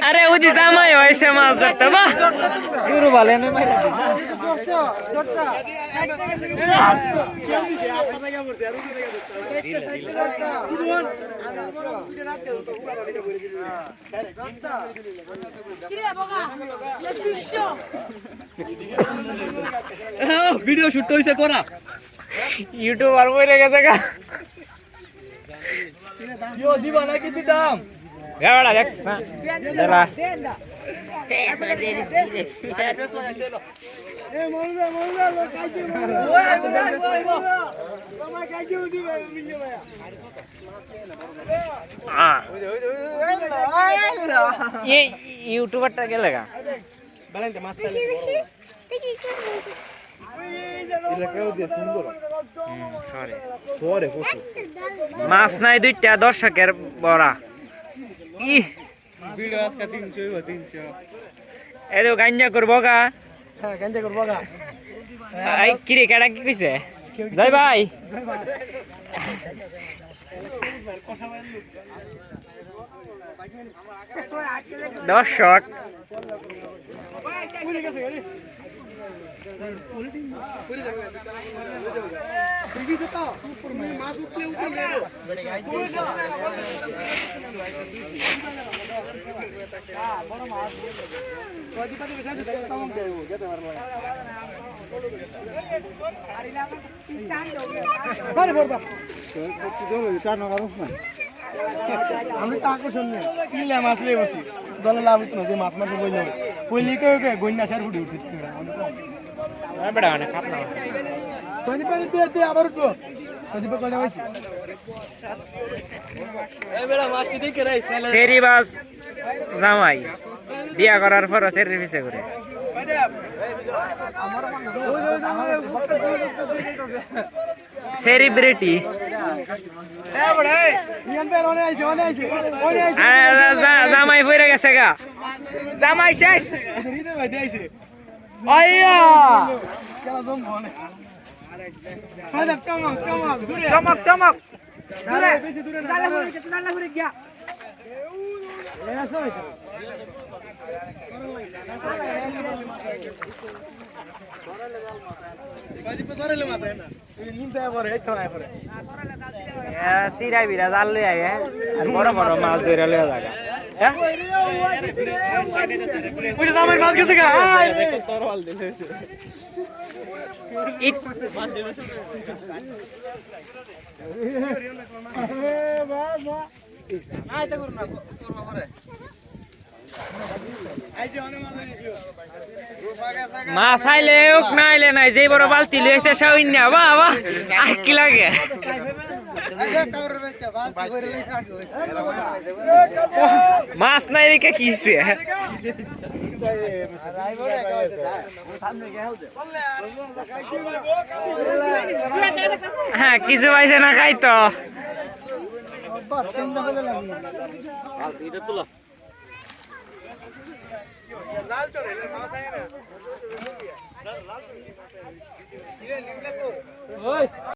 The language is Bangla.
আরে ওদি জামাই হয়েছে মাছ ধরতে বাহ শুরু বলেন ভিডিও শুট হইছে করা ইউটিউবার বইরে গেছে গা ইয়ো দিবা না কিছু দাম গাড়া দেখ না দাঁড়া ये यूट्यूबरটা গেলে গা বালাইতে মাছ পাইলে মাছ নাই দুইটা দর্শকের বড়া ই ভিডিও আজকে 300 এদো গাঞ্জা করবো গা হ্যাঁ গাঞ্জা করবো গা এই কিরে কেডা কি কইছে জয় ভাই দর্শক আমি তো আকর্ষণ নেই চিনলে মাছ লেগে বসি দলে লাভ হতো না যে মাছ মারতে বই যাবে পইলে কে গন্যা সার ফুটে উঠছে বেড়া মানে খাপ না তনি পানি তে আবার উঠবো তনি পা কোনে হইছে এই বেড়া মাছটি দেখে রাই সেরিবাস জামাই বিয়া করার পর সেরির পিছে করে সেলিব্রিটি জামাই পড়ে গেছে গা জামাই শেষ চমক চমক চিরাই বিরা জাল লই আগে বড় বড় মাছ ধরে লইয়া জায়গা মাছ গেছে গা মাছ আইলে হোক না আইলে নাই যে বড় বালতি লইছে সাউন্যা বাহ বাহ আর কি লাগে মাছ নাই রেখে কিসে হ্যাঁ কিছু পাইছে না খাই তো লাল চলে মাছ আয় না